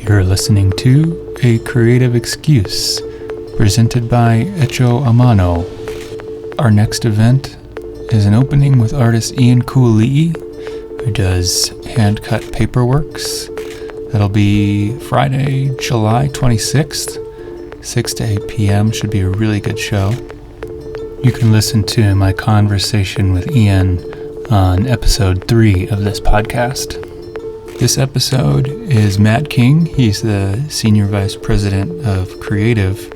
You're listening to A Creative Excuse, presented by Echo Amano. Our next event is an opening with artist Ian Cooley, who does hand-cut paperworks. That'll be Friday, July 26th, 6 to 8 p.m. Should be a really good show. You can listen to my conversation with Ian on episode 3 of this podcast. This episode is Matt King. He's the Senior Vice President of Creative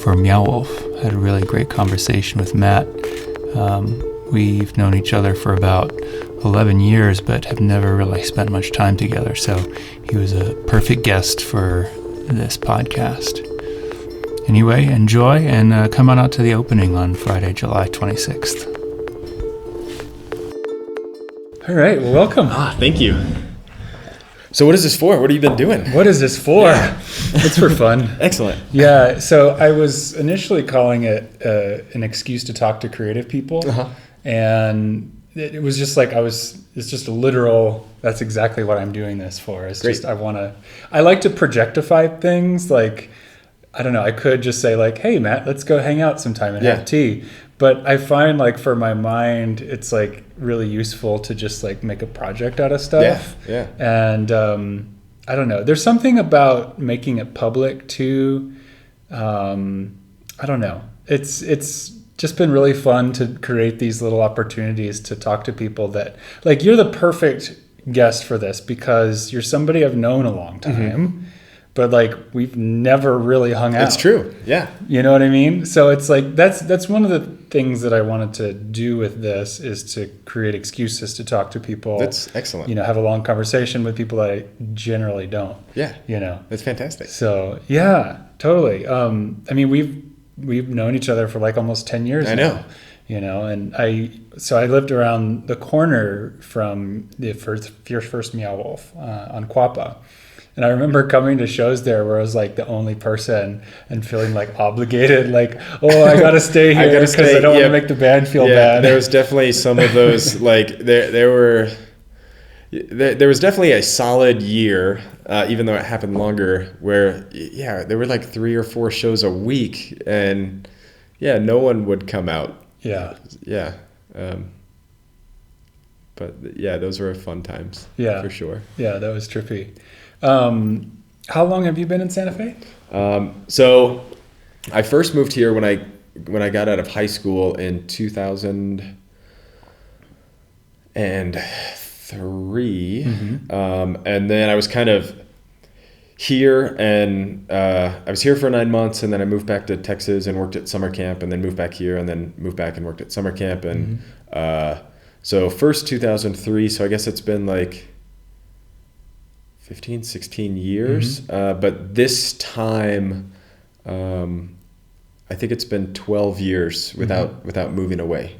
for Meow Wolf. I had a really great conversation with Matt. We've known each other for about 11 years, but have never really spent much time together, so he was a perfect guest for this podcast. Anyway, enjoy, and come on out to the opening on Friday, July 26th. All right, well, welcome. Thank you. So what is this for? What have you been doing? What is this for? Yeah. It's for fun. Excellent. Yeah, so I was initially calling it an excuse to talk to creative people. And it was just like, it's just a literal, that's exactly what I'm doing this for. It's Great. just, I like to projectify things. Like, I don't know, I could just say like, hey Matt, let's go hang out sometime and have tea. But I find like for my mind, it's like really useful to just like make a project out of stuff. Yeah. And I don't know, there's something about making it public too. I don't know. It's just been really fun to create these little opportunities to talk to people that, like, you're the perfect guest for this because you're somebody I've known a long time, but like we've never really hung out. It's true. Yeah. You know what I mean? So it's like, that's one of the things that I wanted to do with this, is to create excuses to talk to people. That's excellent. You know, have a long conversation with people that I generally don't. Yeah. You know? That's fantastic. So yeah, totally. I mean, we've known each other for like almost 10 years I now, know. you know, and I lived around the corner from your first Meow Wolf on Quappa. And I remember coming to shows there where I was like the only person and feeling like obligated, like, oh, I got to stay here because I don't want to make the band feel bad. There was definitely some of those, like there was definitely a solid year, even though it happened longer, where, there were like 3 or 4 shows a week and no one would come out. Yeah. Yeah. But those were fun times. Yeah. For sure. Yeah, that was trippy. How long have you been in Santa Fe? So I first moved here when I got out of high school in 2003. And then I was kind of here, and I was here for 9 months, and then I moved back to Texas and worked at summer camp, and then moved back here, and then moved back and worked at summer camp. And so first 2003, so I guess it's been like 15, 16 years. But this time, I think it's been 12 years without moving away.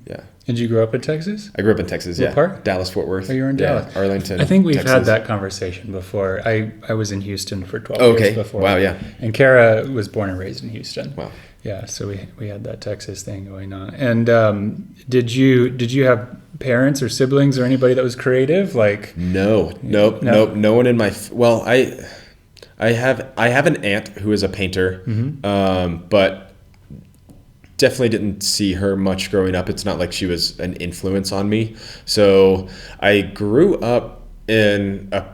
Yeah. Did you grow up in Texas? I grew up in Texas, What part? Dallas, Fort Worth. Oh, you were in Dallas. Arlington, I think we've Texas. had that conversation before. I was in Houston for 12 years before. Wow, yeah. And Kara was born and raised in Houston. Wow. Yeah, so we had that Texas thing going on. And did you have parents or siblings or anybody that was creative? Like Nope. No one in my I have an aunt who is a painter, but definitely didn't see her much growing up. It's not like she was an influence on me. So I grew up in a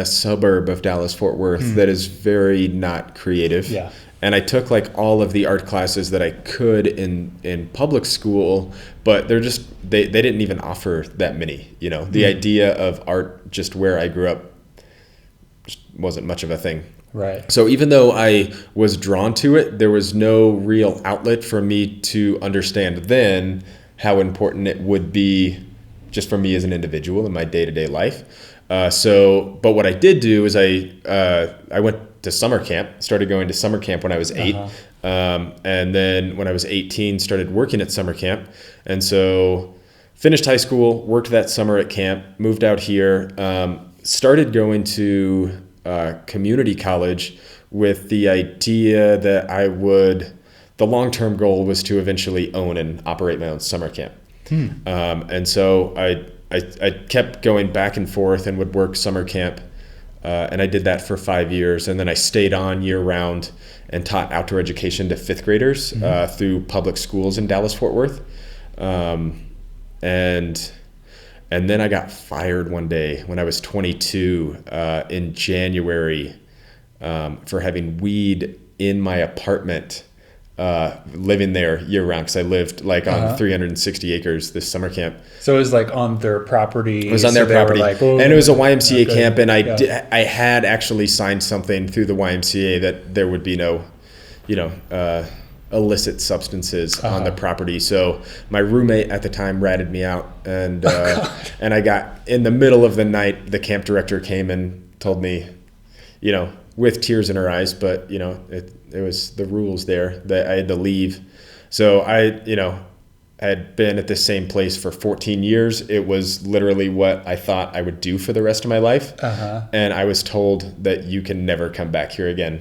suburb of Dallas, Fort Worth that is very not creative. Yeah. And I took like all of the art classes that I could in public school, but they didn't even offer that many, you know. The idea of art just where I grew up just wasn't much of a thing. Right. So even though I was drawn to it, there was no real outlet for me to understand then how important it would be just for me as an individual in my day-to-day life. But what I did do is I went to summer camp, started going to summer camp when I was 8. And then when I was 18, started working at summer camp. And so finished high school, worked that summer at camp, moved out here, started going to community college with the idea that the long-term goal was to eventually own and operate my own summer camp. And so I kept going back and forth and would work summer camp And I did that for 5 years. And then I stayed on year round and taught outdoor education to fifth graders through public schools in Dallas-Fort Worth. And then I got fired one day when I was 22 in January for having weed in my apartment, living there year round, because I lived like on 360 acres this summer camp. So it was like on their property. It was on their property. Like, oh, and it was a YMCA camp, and Yeah. I had actually signed something through the YMCA that there would be no, illicit substances on the property. So my roommate at the time ratted me out, and and I got in the middle of the night. The camp director came and told me, with tears in her eyes, but it was the rules there that I had to leave. So I had been at the same place for 14 years. It was literally what I thought I would do for the rest of my life, and I was told that you can never come back here again.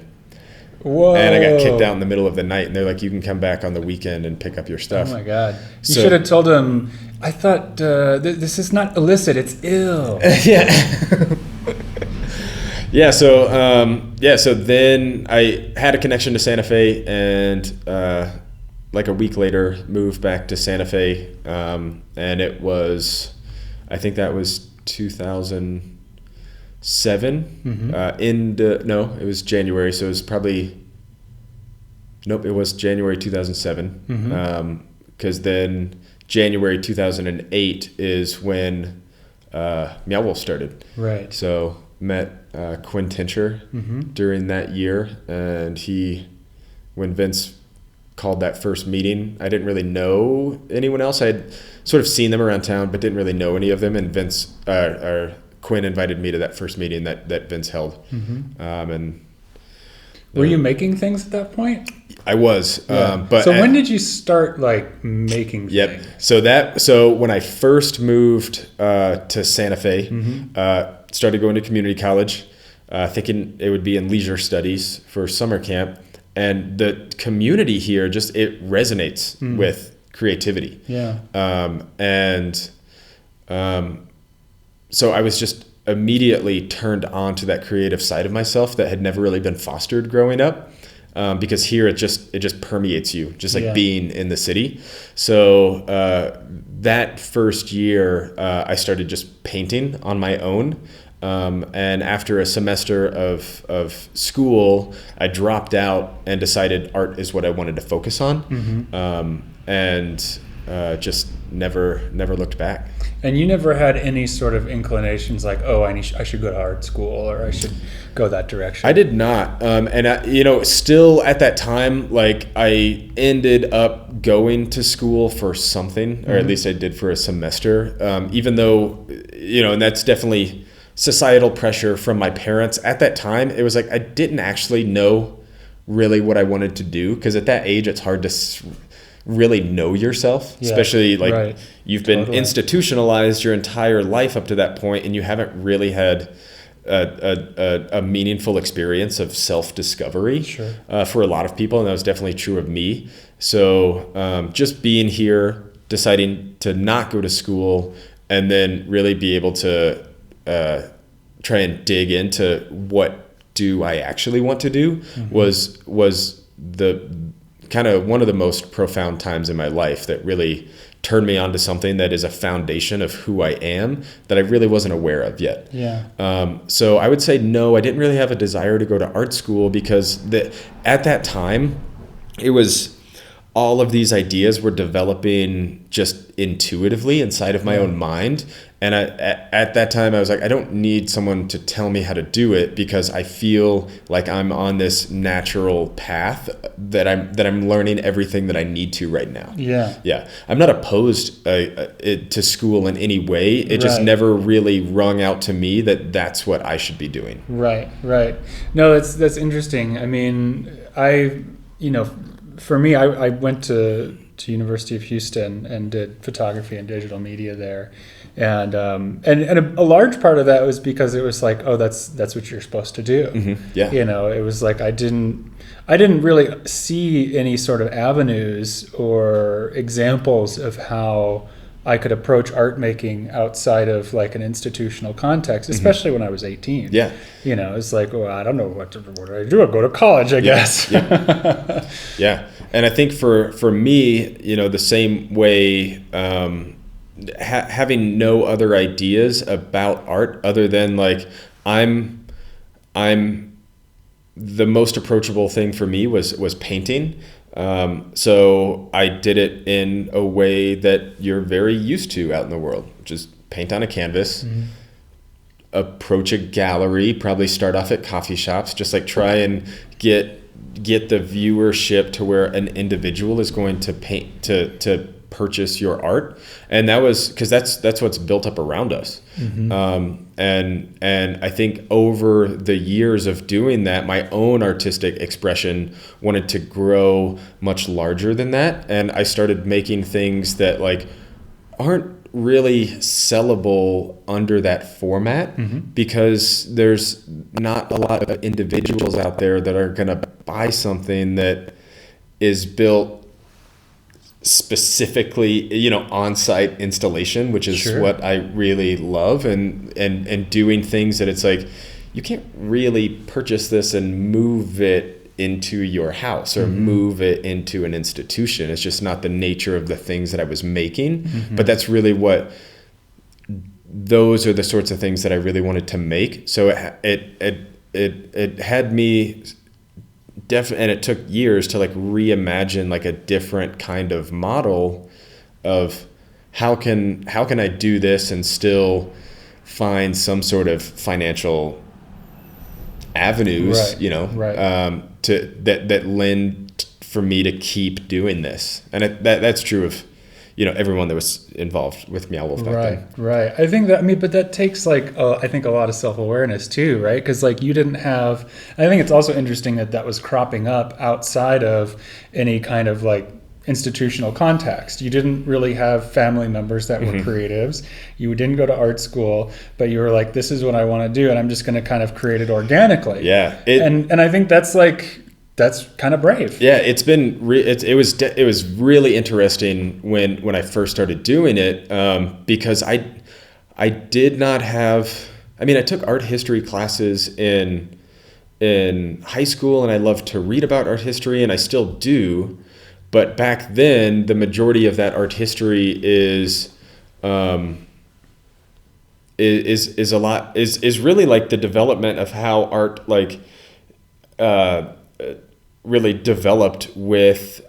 Whoa. And I got kicked out in the middle of the night, and they're like, you can come back on the weekend and pick up your stuff. Oh my God. You should have told him, I thought this is not illicit, it's ill. Yeah. Yeah. So then I had a connection to Santa Fe, and like a week later moved back to Santa Fe. And it was, I think that was 2007. It was January. So it was it was January 2007. Because then January 2008 is when Meow Wolf started. Right. So met Quinn Tincher during that year, and when Vince called that first meeting, I didn't really know anyone else. I had sort of seen them around town, but didn't really know any of them. And Quinn invited me to that first meeting that Vince held. And were you making things at that point? I was. But so when did you start like making Yep. things? So when I first moved to Santa Fe, started going to community college, thinking it would be in leisure studies for summer camp. And the community here it resonates with creativity. Yeah. So I was just immediately turned on to that creative side of myself that had never really been fostered growing up. Because here it just permeates you, just like being in the city. So that first year, I started just painting on my own. And after a semester of school, I dropped out and decided art is what I wanted to focus on. And just never looked back. And you never had any sort of inclinations like, oh, I should go to art school, or I should go that direction? I did not. Still at that time, like I ended up going to school for something, or at least I did for a semester, even though, and that's definitely societal pressure from my parents. At that time, it was like I didn't actually know really what I wanted to do, because at that age, it's hard to really know yourself, especially like you've been institutionalized your entire life up to that point, and you haven't really had a meaningful experience of self-discovery for a lot of people, and that was definitely true of me. So just being here, deciding to not go to school, and then really be able to try and dig into what do I actually want to do was the kind of one of the most profound times in my life that really turned me onto something that is a foundation of who I am that I really wasn't aware of yet. So I would say, no, I didn't really have a desire to go to art school, because at that time, it was all of these ideas were developing just intuitively inside of my own mind. And at that time, I was like, I don't need someone to tell me how to do it, because I feel like I'm on this natural path that I'm learning everything that I need to right now. Yeah. I'm not opposed to school in any way. It just never really rung out to me that that's what I should be doing. Right. No, that's interesting. I mean, for me, I went to University of Houston and did photography and digital media there. And a large part of that was because it was like, oh, that's what you're supposed to do. It was like I didn't really see any sort of avenues or examples of how I could approach art making outside of like an institutional context, especially when I was 18. Yeah. You know, it's like, well, I don't know what do I do? I go to college, I guess. Yeah. Yeah. And I think for me, you know, the same way, having no other ideas about art other than like I'm the most approachable thing for me was painting. So I did it in a way that you're very used to out in the world, which is paint on a canvas, approach a gallery, probably start off at coffee shops, just like try and get the viewership to where an individual is going to paint to purchase your art. And that was because that's what's built up around us. And I think over the years of doing that, my own artistic expression wanted to grow much larger than that. And I started making things that like aren't really sellable under that format because there's not a lot of individuals out there that are going to buy something that is built specifically, you know, on-site installation, which is what I really love, and doing things that it's like you can't really purchase this and move it into your house or move it into an institution. It's just not the nature of the things that I was making. But that's really those are the sorts of things that I really wanted to make. So it had me and it took years to like reimagine like a different kind of model of how can I do this and still find some sort of financial avenues, you know, to that lend for me to keep doing this. And that's true of, you know, everyone that was involved with Meow Wolf back then. Right. I think that, but that takes like, I think a lot of self-awareness too, right? Because like you didn't have, I think it's also interesting that was cropping up outside of any kind of like institutional context. You didn't really have family members that were creatives. You didn't go to art school, but you were like, this is what I want to do, and I'm just going to kind of create it organically. Yeah. And I think that's like, that's kind of brave. Yeah, it's been it was really interesting when I first started doing it, because I did not have. I mean, I took art history classes in high school, and I loved to read about art history, and I still do. But back then, the majority of that art history is really like the development of how art like. Really developed with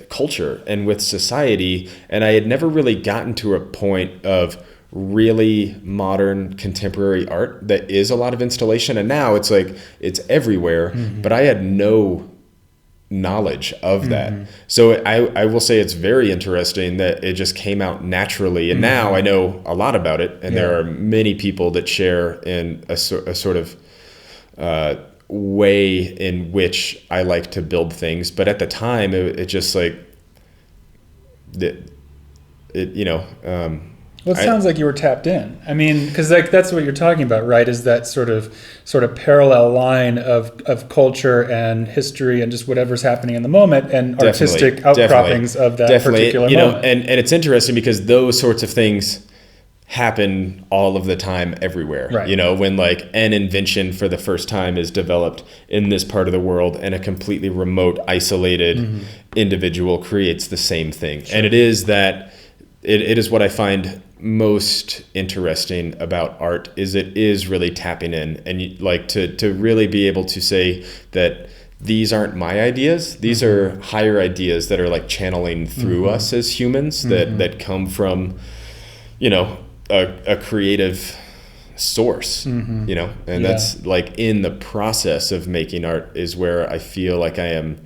culture and with society, and I had never really gotten to a point of really modern contemporary art that is a lot of installation, and now it's like it's everywhere, but I had no knowledge of that. So I will say it's very interesting that it just came out naturally, and now I know a lot about it, and there are many people that share in a sort of way in which I like to build things. But at the time it just like Well, it sounds like you were tapped in. I mean, because like that's what you're talking about, right? Is that sort of parallel line of culture and history and just whatever's happening in the moment and artistic outcroppings of that particular moment. And it's interesting because those sorts of things happen all of the time everywhere. Right. You know, when like an invention for the first time is developed in this part of the world and a completely remote, isolated individual creates the same thing. And it is that it is what I find most interesting about art is it is really tapping in, and you, like to really be able to say that these aren't my ideas, these are higher ideas that are like channeling through us as humans that come from, you know, a creative source, you know, and that's like in the process of making art is where I feel like I am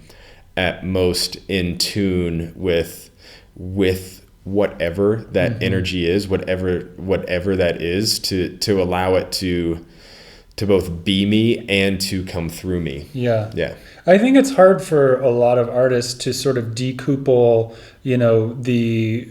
at most in tune with whatever that energy is, whatever that is, to allow it to both be me and to come through me. Yeah. I think it's hard for a lot of artists to sort of decouple, the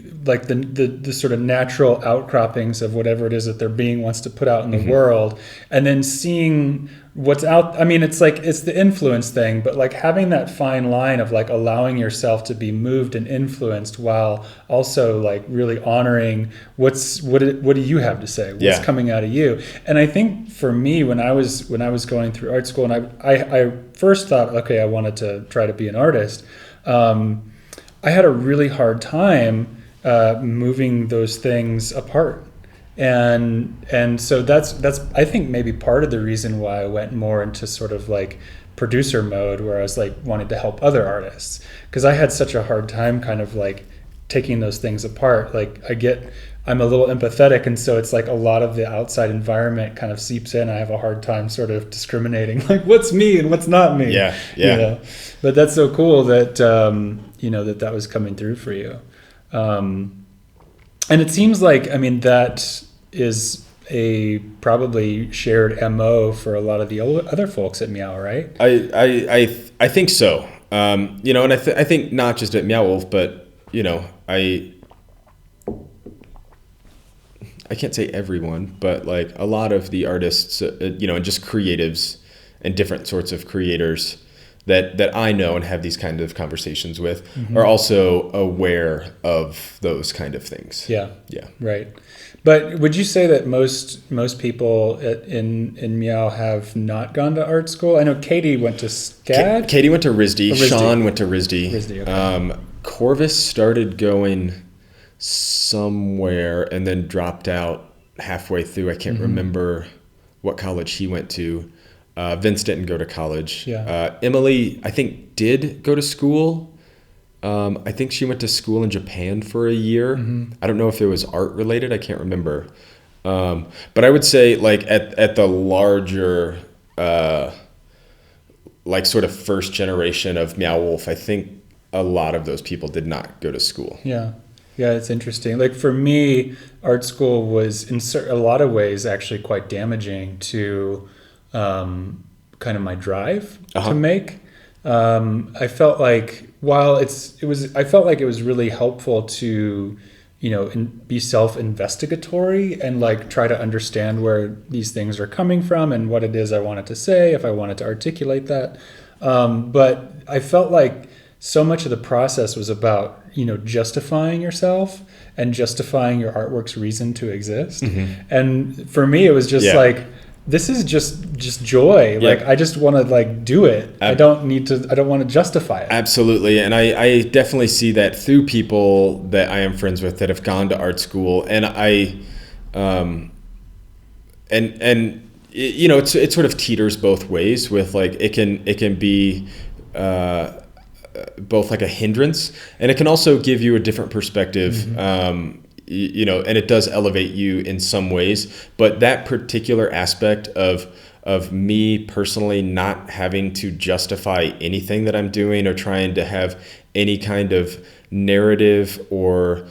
sort of natural outcroppings of whatever it is that their being wants to put out in the world, and then seeing what's out. I mean, it's the influence thing, but like having that fine line of like allowing yourself to be moved and influenced while also like really honoring what do you have to say, what's coming out of you. And I think for me, when I was going through art school, and I first thought, okay, I wanted to try to be an artist, I had a really hard time moving those things apart. And so that's I think maybe part of the reason why I went more into sort of like producer mode, where I was like wanting to help other artists, because I had such a hard time kind of like taking those things apart. Like I'm a little empathetic, and so it's like a lot of the outside environment kind of seeps in. I have a hard time sort of discriminating like what's me and what's not me. Yeah. But that's so cool that that was coming through for you. And it seems like, I mean, that is a probably shared MO for a lot of the other folks at Meow, right? I think so. And I think not just at Meow Wolf, but I can't say everyone, but like a lot of the artists, and just creatives and different sorts of creators that I know and have these kind of conversations with are also aware of those kind of things. Yeah. Right. But would you say that most people in Meow have not gone to art school? I know Katie went to SCAD. Katie went to RISD. Sean went to RISD. Okay. Corvus started going somewhere and then dropped out halfway through. I can't remember what college he went to. Vince didn't go to college. Yeah. Emily, I think, did go to school. I think she went to school in Japan for a year. I don't know if it was art related. I can't remember. But I would say like at the larger, like sort of first generation of Meow Wolf, I think a lot of those people did not go to school. Yeah. Yeah, it's interesting. Like for me, art school was in a lot of ways actually quite damaging to kind of my drive to make. I felt like I felt like it was really helpful to, be self-investigatory and like try to understand where these things are coming from and what it is I wanted to say, if I wanted to articulate that. But I felt like so much of the process was about, justifying yourself and justifying your artwork's reason to exist. And for me, it was just like, this is just joy. Yep. Like, I just want to like do it. I don't want to justify it. Absolutely. And I definitely see that through people that I am friends with that have gone to art school. And it sort of teeters both ways with like, it can be, both like a hindrance, and it can also give you a different perspective. And it does elevate you in some ways, but that particular aspect of me personally not having to justify anything that I'm doing or trying to have any kind of narrative or,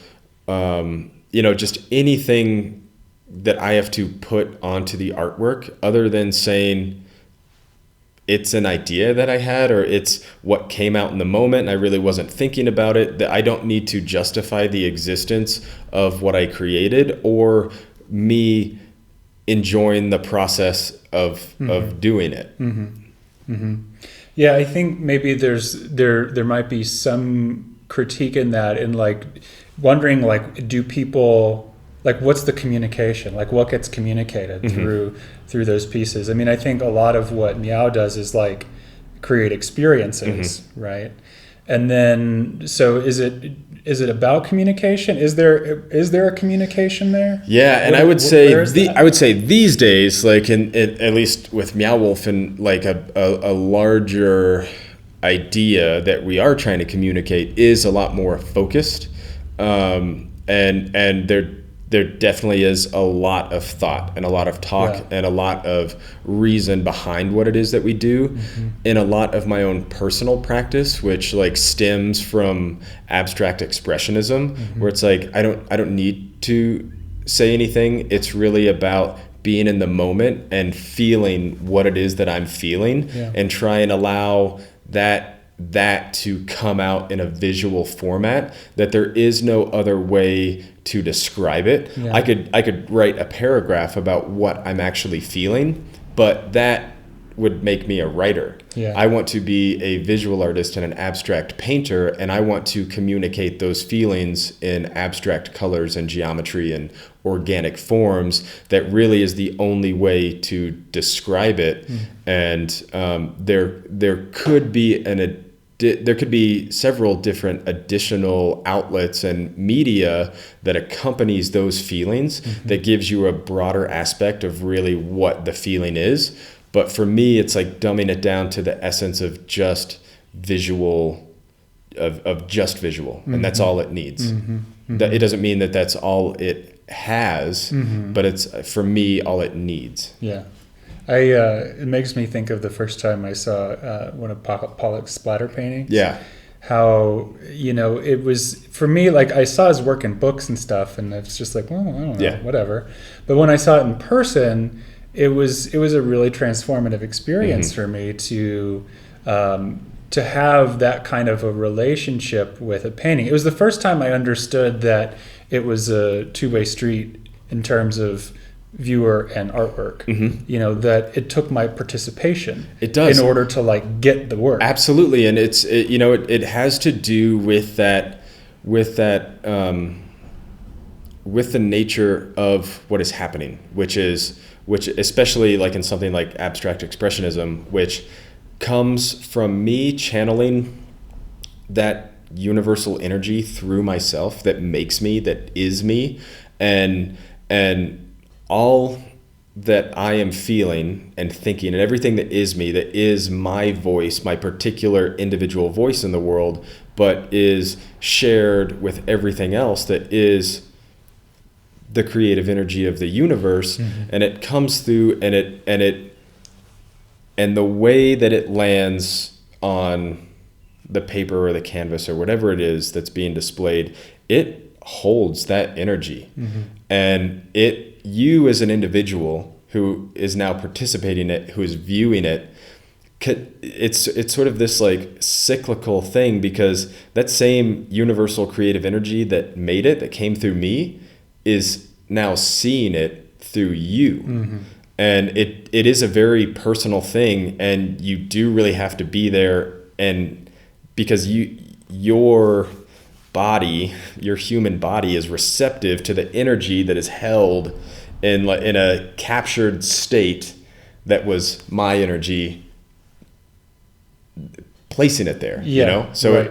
just anything that I have to put onto the artwork other than saying it's an idea that I had or it's what came out in the moment and I really wasn't thinking about it, that I don't need to justify the existence of what I created or me enjoying the process of doing it. Yeah, I think maybe there might be some critique in that, and like wondering like, do people like, what's the communication? Like, what gets communicated through those pieces? I mean, I think a lot of what Meow does is like create experiences, right? And then, so is it about communication? Is there a communication there? Yeah, and I would say these days, like at least with Meow Wolf and like a larger idea that we are trying to communicate is a lot more focused, and there definitely is a lot of thought and a lot of talk and a lot of reason behind what it is that we do. In a lot of my own personal practice, which like stems from abstract expressionism, where it's like I don't need to say anything. It's really about being in the moment and feeling what it is that I'm feeling and try and allow that to come out in a visual format, that there is no other way to describe it. Yeah. I could write a paragraph about what I'm actually feeling, but that would make me a writer. Yeah. I want to be a visual artist and an abstract painter, and I want to communicate those feelings in abstract colors and geometry and organic forms. That really is the only way to describe it. And there could be several different additional outlets and media that accompanies those feelings, that gives you a broader aspect of really what the feeling is. But for me, it's like dumbing it down to the essence of just visual, of just visual. And that's all it needs. That, it doesn't mean that that's all it has, but it's, for me, all it needs. Yeah. It makes me think of the first time I saw one of Pollock's splatter paintings. Yeah. How, it was, for me, like, I saw his work in books and stuff, and it's just like, well, I don't know, whatever. But when I saw it in person, it was a really transformative experience for me to have that kind of a relationship with a painting. It was the first time I understood that it was a two-way street in terms of viewer and artwork. That it took my participation. It does, in order to like get the work. Absolutely, and it has to do with that with the nature of what is happening, which especially like in something like abstract expressionism, which comes from me channeling that universal energy through myself that makes me, that is me, and all that I am feeling and thinking and everything that is me, that is my voice, my particular individual voice in the world, but is shared with everything else that is the creative energy of the universe. And it comes through, and the way that it lands on the paper or the canvas or whatever it is that's being displayed, it holds that energy. And you as an individual who is now participating in it, who is viewing it, it's sort of this like cyclical thing, because that same universal creative energy that made it, that came through me, is now seeing it through you. And it is a very personal thing, and you do really have to be there, and because your body, your human body, is receptive to the energy that is held in a captured state that was my energy placing it there. So right.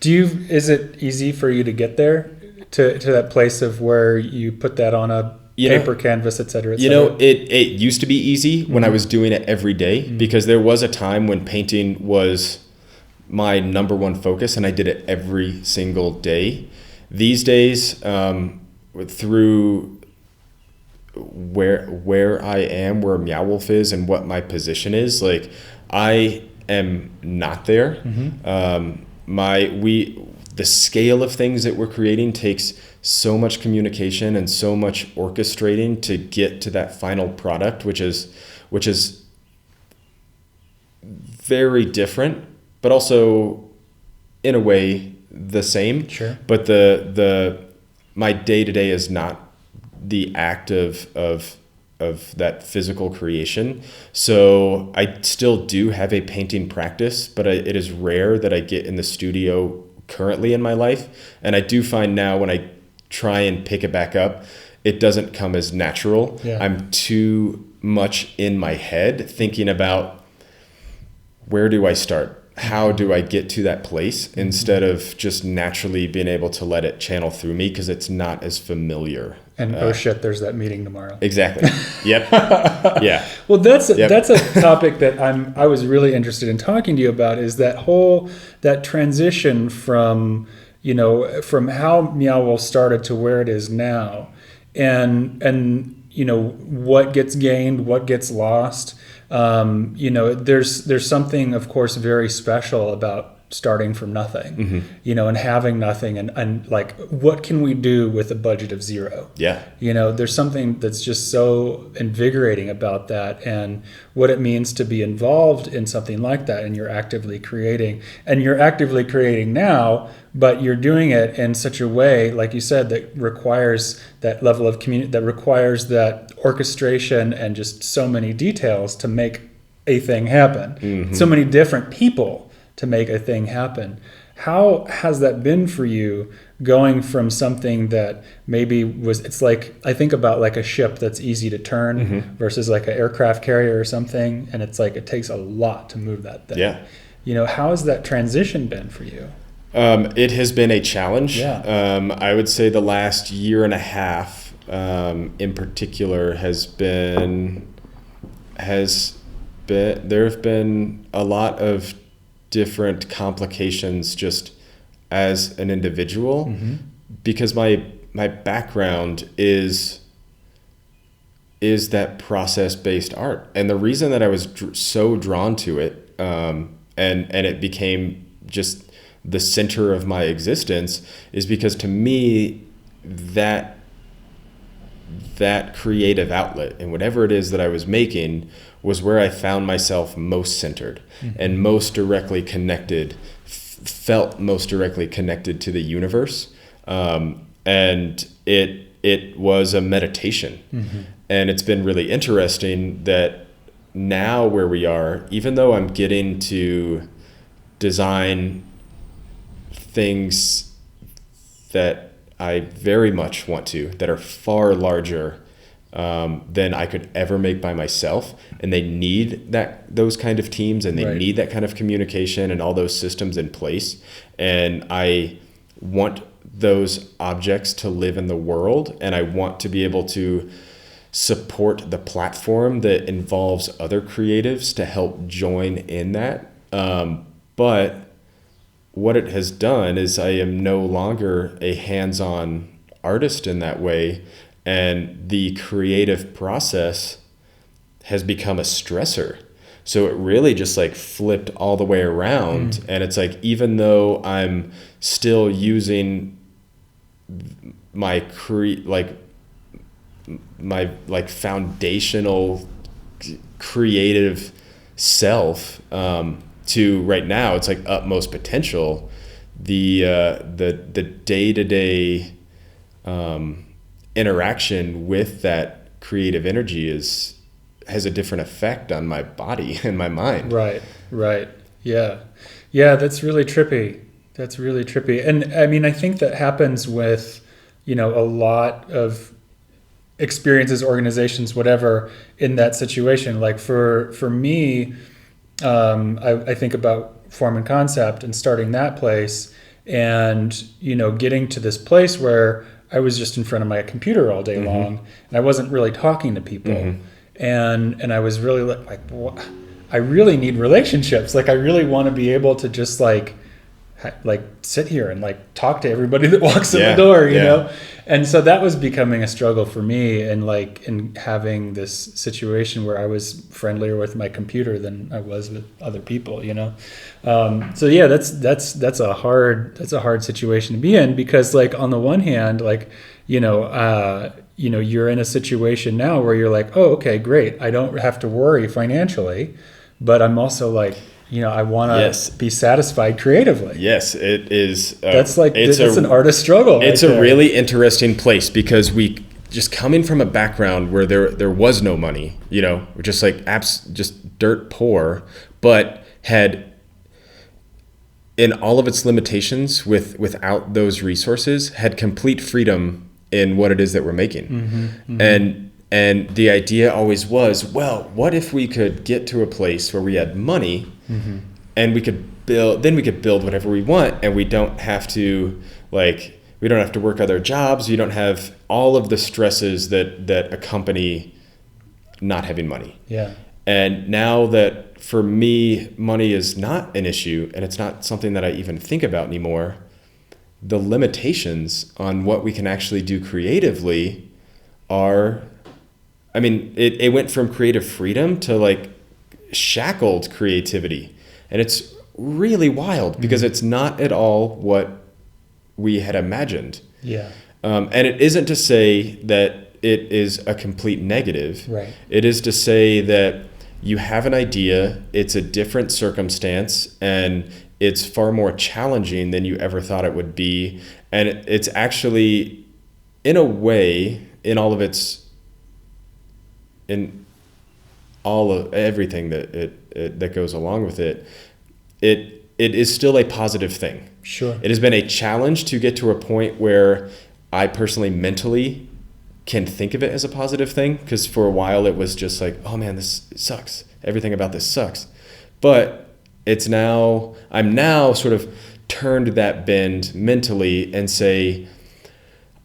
Is it easy for you to get there to that place of where you put that on a paper, canvas, et cetera, et cetera? It used to be easy when I was doing it every day, because there was a time when painting was my number one focus and I did it every single day. These days, through where I am, where Meow Wolf is, and what my position is, like, I am not there. The scale of things that we're creating takes so much communication and so much orchestrating to get to that final product, which is very different, but also in a way the same. Sure. But my day-to-day is not the act of that physical creation. So I still do have a painting practice, but it is rare that I get in the studio currently in my life. And I do find now when I try and pick it back up, it doesn't come as natural. Yeah. I'm too much in my head thinking about, where do I start? How do I get to that place, instead of just naturally being able to let it channel through me, because it's not as familiar. And oh shit, there's that meeting tomorrow. Exactly. Yep. Yeah. Well, that's a topic that I was really interested in talking to you about, is that transition from how Meow Wolf started to where it is now, and what gets gained, what gets lost. There's something, of course, very special about starting from nothing, and having nothing, and like, what can we do with a budget of zero? Yeah. There's something that's just so invigorating about that, and what it means to be involved in something like that. And you're actively creating now, but you're doing it in such a way, like you said, that requires that level of that requires that orchestration and just so many details to make a thing happen. So many different people to make a thing happen. How has that been for you, going from something that maybe it's like, I think about like a ship that's easy to turn versus like an aircraft carrier or something, and it's like it takes a lot to move that thing. Yeah. How has that transition been for you? It has been a challenge. Yeah. I would say the last year and a half in particular there have been a lot of different complications just as an individual, because my background is that process-based art. And the reason that I was so drawn to it, and it became just the center of my existence, is because to me, that creative outlet and whatever it is that I was making was where I found myself most centered and most directly connected, felt most directly connected to the universe. And it was a meditation. And it's been really interesting that now where we are, even though I'm getting to design things that I very much want to, that are far larger than I could ever make by myself, and they need those kind of teams, and they need that kind of communication and all those systems in place. And I want those objects to live in the world, and I want to be able to support the platform that involves other creatives to help join in that. But what it has done is I am no longer a hands-on artist in that way, and the creative process has become a stressor. So it really just like flipped all the way around. And it's like, even though I'm still using my foundational creative self to right now, it's like utmost potential, the day-to-day interaction with that creative energy has a different effect on my body and my mind. Right. Yeah, that's really trippy. And I mean, I think that happens with, a lot of experiences, organizations, whatever, in that situation. Like for me, I think about Form and Concept and starting that place, and getting to this place where I was just in front of my computer all day long, and I wasn't really talking to people, and I was really like, what? I really need relationships. Like, I really want to be able to just like sit here and like talk to everybody that walks in the door, you know? And so that was becoming a struggle for me, and like in having this situation where I was friendlier with my computer than I was with other people, So yeah, that's a hard situation to be in, because like on the one hand, like, you're in a situation now where you're like, oh, okay, great. I don't have to worry financially, but I'm also like, I want to be satisfied creatively. Yes, it is. That's an artist struggle. It's a really interesting place, because we just coming from a background where there was no money, we're just like just dirt poor, but had, in all of its limitations, without those resources, had complete freedom in what it is that we're making. And the idea always was, well, what if we could get to a place where we had money, and we could build whatever we want, and we don't have to work other jobs. You don't have all of the stresses that accompany not having money. Yeah. And now that for me, money is not an issue, and it's not something that I even think about anymore, the limitations on what we can actually do creatively are, I mean, it went from creative freedom to like shackled creativity. And it's really wild because it's not at all what we had imagined. Yeah. And it isn't to say that it is a complete negative. Right. It is to say that you have an idea, it's a different circumstance, and it's far more challenging than you ever thought it would be. And it's actually, in a way, in all of everything that goes along with it, it is still a positive thing. Sure. It has been a challenge to get to a point where I personally mentally can think of it as a positive thing, because for a while it was just like, oh man, this sucks. Everything about this sucks. But I'm now sort of turned that bend mentally and say,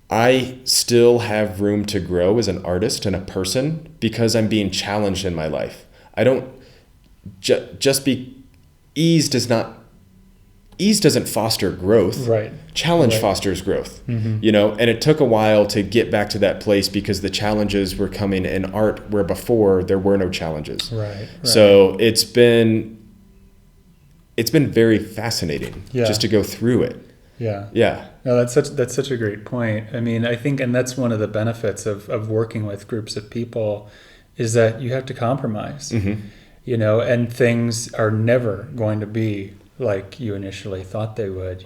I still have room to grow as an artist and a person because I'm being challenged in my life. I don't ease doesn't foster growth. Right. Challenge Right. fosters growth. Mm-hmm. And it took a while to get back to that place because the challenges were coming in art where before there were no challenges. Right. So it's been very fascinating Yeah. just to go through it. Yeah. Yeah. No, that's such a great point. I mean, I think, and that's one of the benefits of working with groups of people, is that you have to compromise, and things are never going to be like you initially thought they would,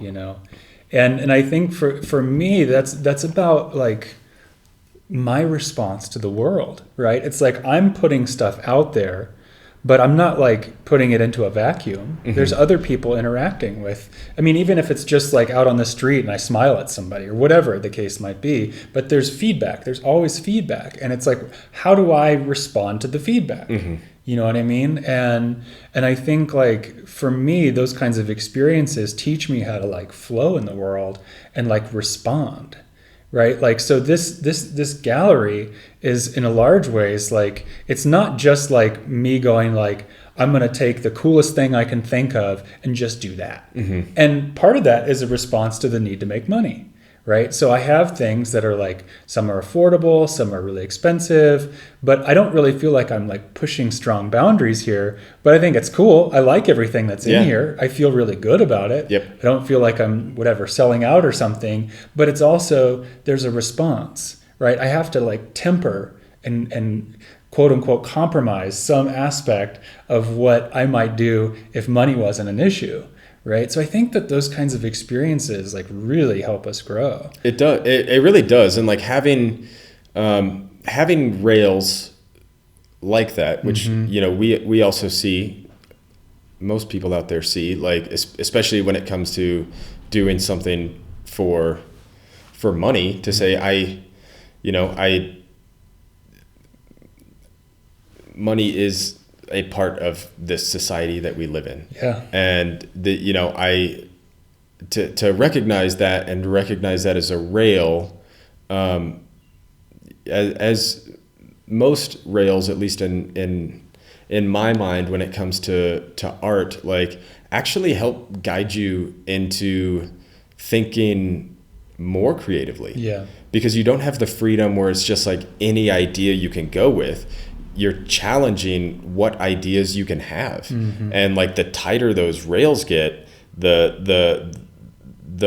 and I think for me, that's about like my response to the world, right? It's like I'm putting stuff out there, but I'm not like putting it into a vacuum. Mm-hmm. There's other people interacting with, I mean, even if it's just like out on the street and I smile at somebody or whatever the case might be, but there's feedback. There's always feedback. And it's like, how do I respond to the feedback? Mm-hmm. You know what I mean? And I think like for me, those kinds of experiences teach me how to like flow in the world and like respond. Right? Like, so this gallery is in a large ways, like, it's not just like me going like, I'm going to take the coolest thing I can think of and just do that. Mm-hmm. And part of that is a response to the need to make money. Right? So I have things that are like, some are affordable, some are really expensive, but I don't really feel like I'm like pushing strong boundaries here, but I think it's cool. I like everything that's in here. I feel really good about it. Yep. I don't feel like I'm selling out or something, but it's also, there's a response, right? I have to like temper and quote unquote compromise some aspect of what I might do if money wasn't an issue. Right. So I think that those kinds of experiences like really help us grow. It does. It really does. And like having rails like that, which, we also see, most people out there see, like, especially when it comes to doing something for money, to say, money is a part of this society that we live in. Yeah. And to recognize that and recognize that as a rail, as most rails, at least in my mind, when it comes to art, like actually help guide you into thinking more creatively. Yeah. Because you don't have the freedom where it's just like any idea you can go with. You're challenging what ideas you can have. Mm-hmm. And like the tighter those rails get, the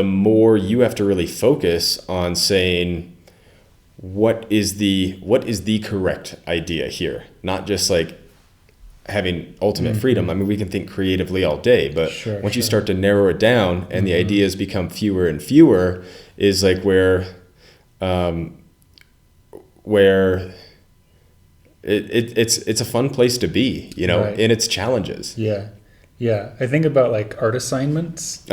more you have to really focus on saying what is the correct idea here, not just like having ultimate freedom. I mean, we can think creatively all day, but once you start to narrow it down and the ideas become fewer and fewer, is like where it's a fun place to be, in its challenges. Yeah. Yeah. I think about like art assignments,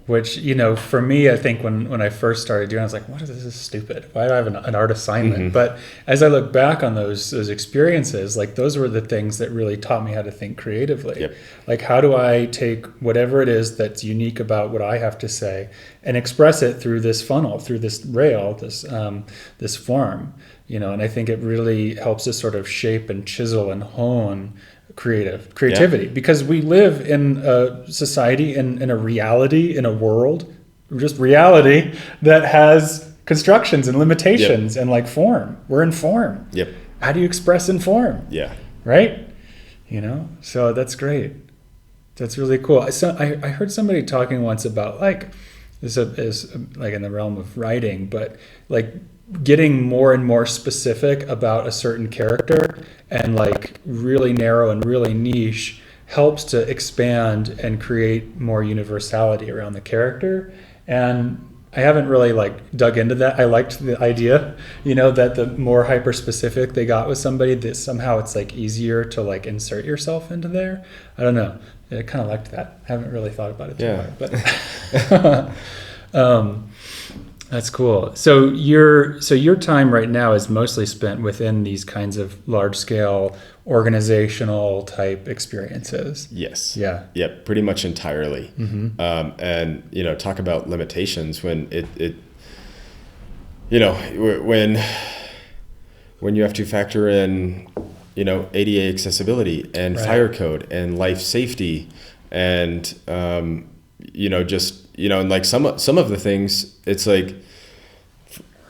which, for me, I think when I first started doing it, I was like, what is this? This is stupid. Why do I have an art assignment? Mm-hmm. But as I look back on those experiences, like those were the things that really taught me how to think creatively. Yep. Like, how do I take whatever it is that's unique about what I have to say and express it through this funnel, through this rail, this form? And I think it really helps us sort of shape and chisel and hone creativity, because we live in a society, in a reality, in a world, just reality that has constructions and limitations and like form. We're in form. Yep. How do you express in form? Yeah. Right? So that's great. That's really cool. I heard somebody talking once about like this is like in the realm of writing, but like getting more and more specific about a certain character and like really narrow and really niche helps to expand and create more universality around the character. And I haven't really like dug into that. I liked the idea, that the more hyper specific they got with somebody, that somehow it's like easier to like insert yourself into there. I don't know. I kind of liked that. I haven't really thought about it too hard, but that's cool. So your time right now is mostly spent within these kinds of large scale organizational type experiences. Yes. Yeah. Yeah. Pretty much entirely. Mm-hmm. And talk about limitations when when you have to factor in ADA accessibility and right. fire code and life safety and and like some of the things, it's like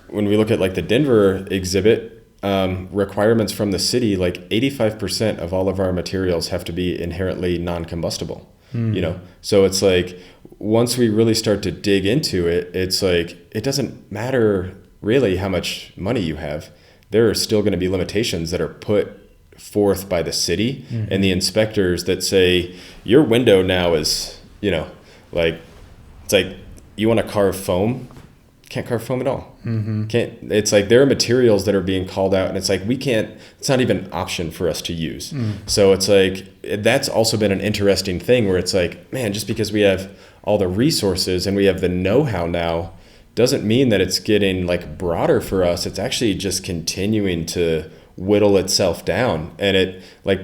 when we look at like the Denver exhibit, requirements from the city, like 85% of all of our materials have to be inherently non-combustible. So it's like once we really start to dig into it, it's like it doesn't matter really how much money you have. There are still going to be limitations that are put forth by the city and the inspectors that say your window now is like it's like you want to carve foam, can't carve foam at all. It's like there are materials that are being called out and it's like it's not even an option for us to use. So it's like that's also been an interesting thing where it's like, man, just because we have all the resources and we have the know-how now doesn't mean that it's getting like broader for us. It's actually just continuing to whittle itself down. And it like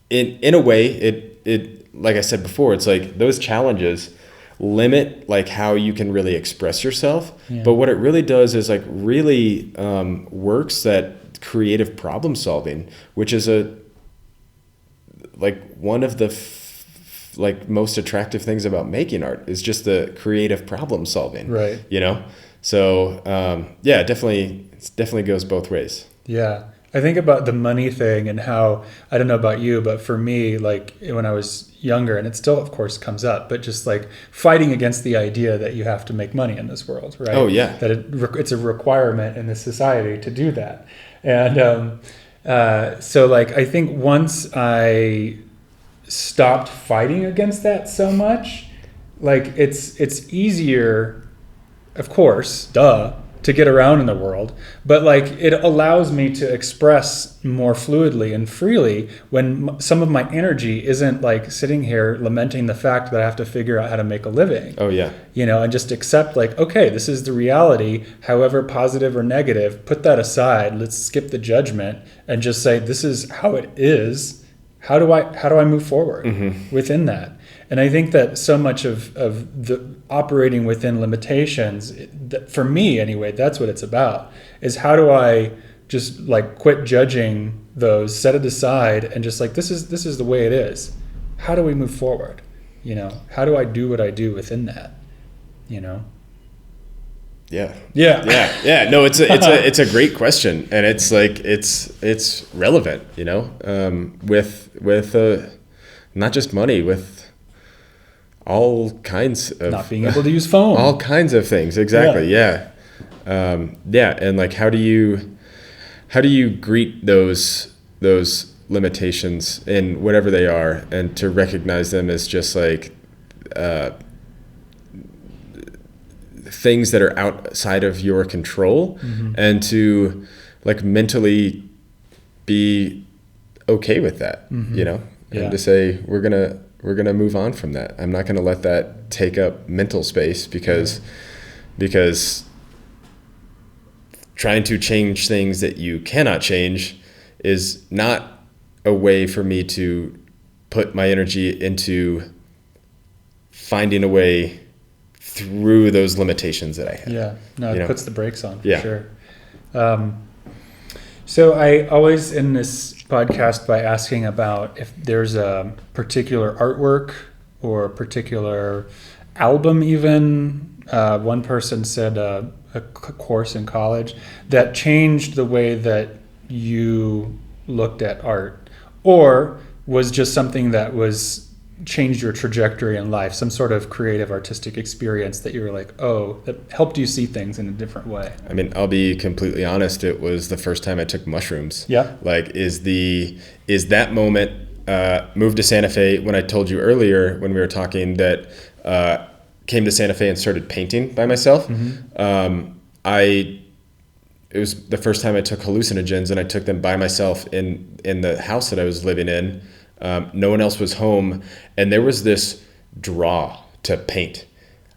in a way it like I said before, it's like those challenges limit like how you can really express yourself. But what it really does is like really works that creative problem solving, which is one of the most attractive things about making art is just the creative problem solving, right? So it definitely goes both ways. Yeah. I think about the money thing and how, I don't know about you, but for me, like when I was younger, and it still of course comes up, but just like fighting against the idea that you have to make money in this world, right? Oh yeah. That it's a requirement in this society to do that. And so like, I think once I stopped fighting against that so much, like it's easier, of course, to get around in the world, but like it allows me to express more fluidly and freely when some of my energy isn't like sitting here lamenting the fact that I have to figure out how to make a living. Oh yeah. And just accept like, okay, this is the reality, however positive or negative, put that aside, let's skip the judgment and just say, this is how it is. How do I move forward within that? And I think that so much of the operating within limitations, for me anyway, that's what it's about, is how do I just like quit judging those, set it aside, and just like, this is the way it is. How do we move forward? How do I do what I do within that? Yeah. No, it's a great question, and it's like it's relevant, with not just money, with all kinds of not being able to use phone, all kinds of things. Exactly. Yeah. And like how do you greet those limitations in whatever they are, and to recognize them as just like things that are outside of your control, and to like mentally be okay with that, and to say we're gonna move on from that. I'm not gonna let that take up mental space because trying to change things that you cannot change is not a way for me to put my energy into finding a way through those limitations that I have. Yeah, no, it puts the brakes on for sure. So I always end this podcast by asking about if there's a particular artwork or a particular album even. One person said a course in college that changed the way that you looked at art, or was just something that was changed your trajectory in life, some sort of creative artistic experience that you were like, oh, that helped you see things in a different way? I mean, I'll be completely honest. It was the first time I took mushrooms. Yeah. Like, is that moment, moved to Santa Fe when I told you earlier when we were talking that, came to Santa Fe and started painting by myself. It was the first time I took hallucinogens, and I took them by myself in the house that I was living in. No one else was home, and there was this draw to paint.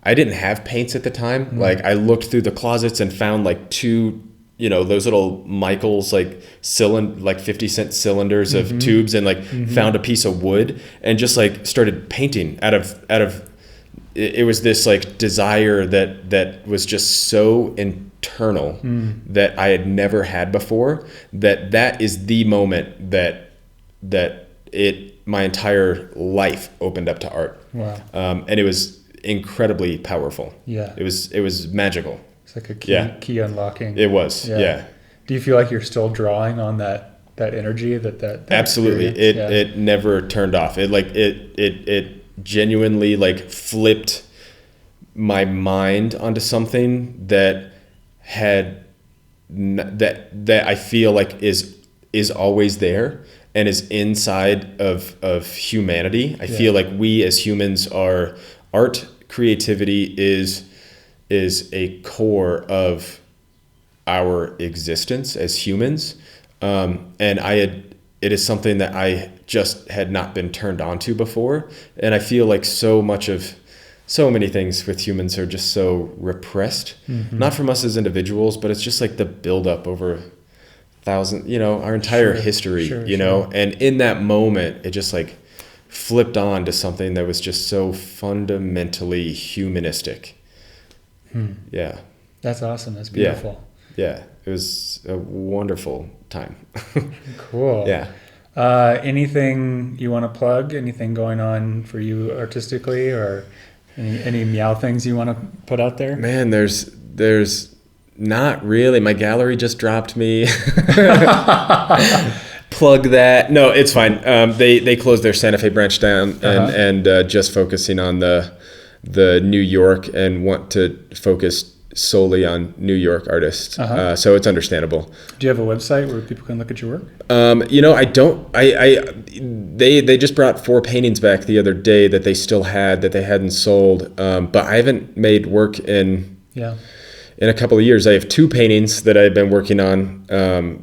I didn't have paints at the time. Like, I looked through the closets and found like two, those little Michaels, like 50-cent cylinders of tubes, and like found a piece of wood and just like started painting out of it was this like desire that was just so internal that I had never had before, that is the moment that my entire life opened up to art. Wow. And it was incredibly powerful. Yeah. It was magical. It's like a key unlocking. It was. Yeah. Do you feel like you're still drawing on that energy, that Absolutely. It never turned off. It genuinely like flipped my mind onto something that I feel like is always there and is inside of humanity. I feel like we as humans are, art, creativity is a core of our existence as humans. And it is something that I just had not been turned on to before. And I feel like so many things with humans are just so repressed, not from us as individuals, but it's just like the buildup over our entire history, and in that moment, it just like flipped on to something that was just so fundamentally humanistic. Yeah. That's awesome. That's beautiful. Yeah. It was a wonderful time. Cool. Yeah. Anything you want to plug? Anything going on for you artistically, or any Meow things you want to put out there? Man, there's not really. My gallery just dropped me. Plug that. No, it's fine. They closed their Santa Fe branch down and just focusing on the New York, and want to focus solely on New York artists. So it's understandable. Do you have a website where people can look at your work? I don't. They just brought 4 paintings back the other day that they still had, that they hadn't sold. But I haven't made work in a couple of years. I have 2 paintings that I've been working on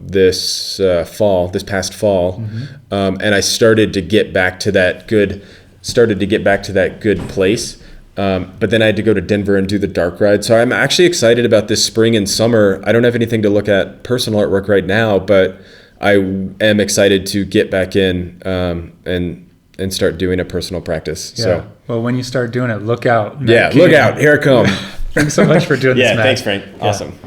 this past fall, and I started to get back to that good place. But then I had to go to Denver and do the dark ride. So I'm actually excited about this spring and summer. I don't have anything to look at personal artwork right now, but I am excited to get back in and start doing a personal practice. Yeah. So, well, when you start doing it, look out. Look out. Here I come. Thanks so much for doing this, Matt. Thanks, Frank. Awesome.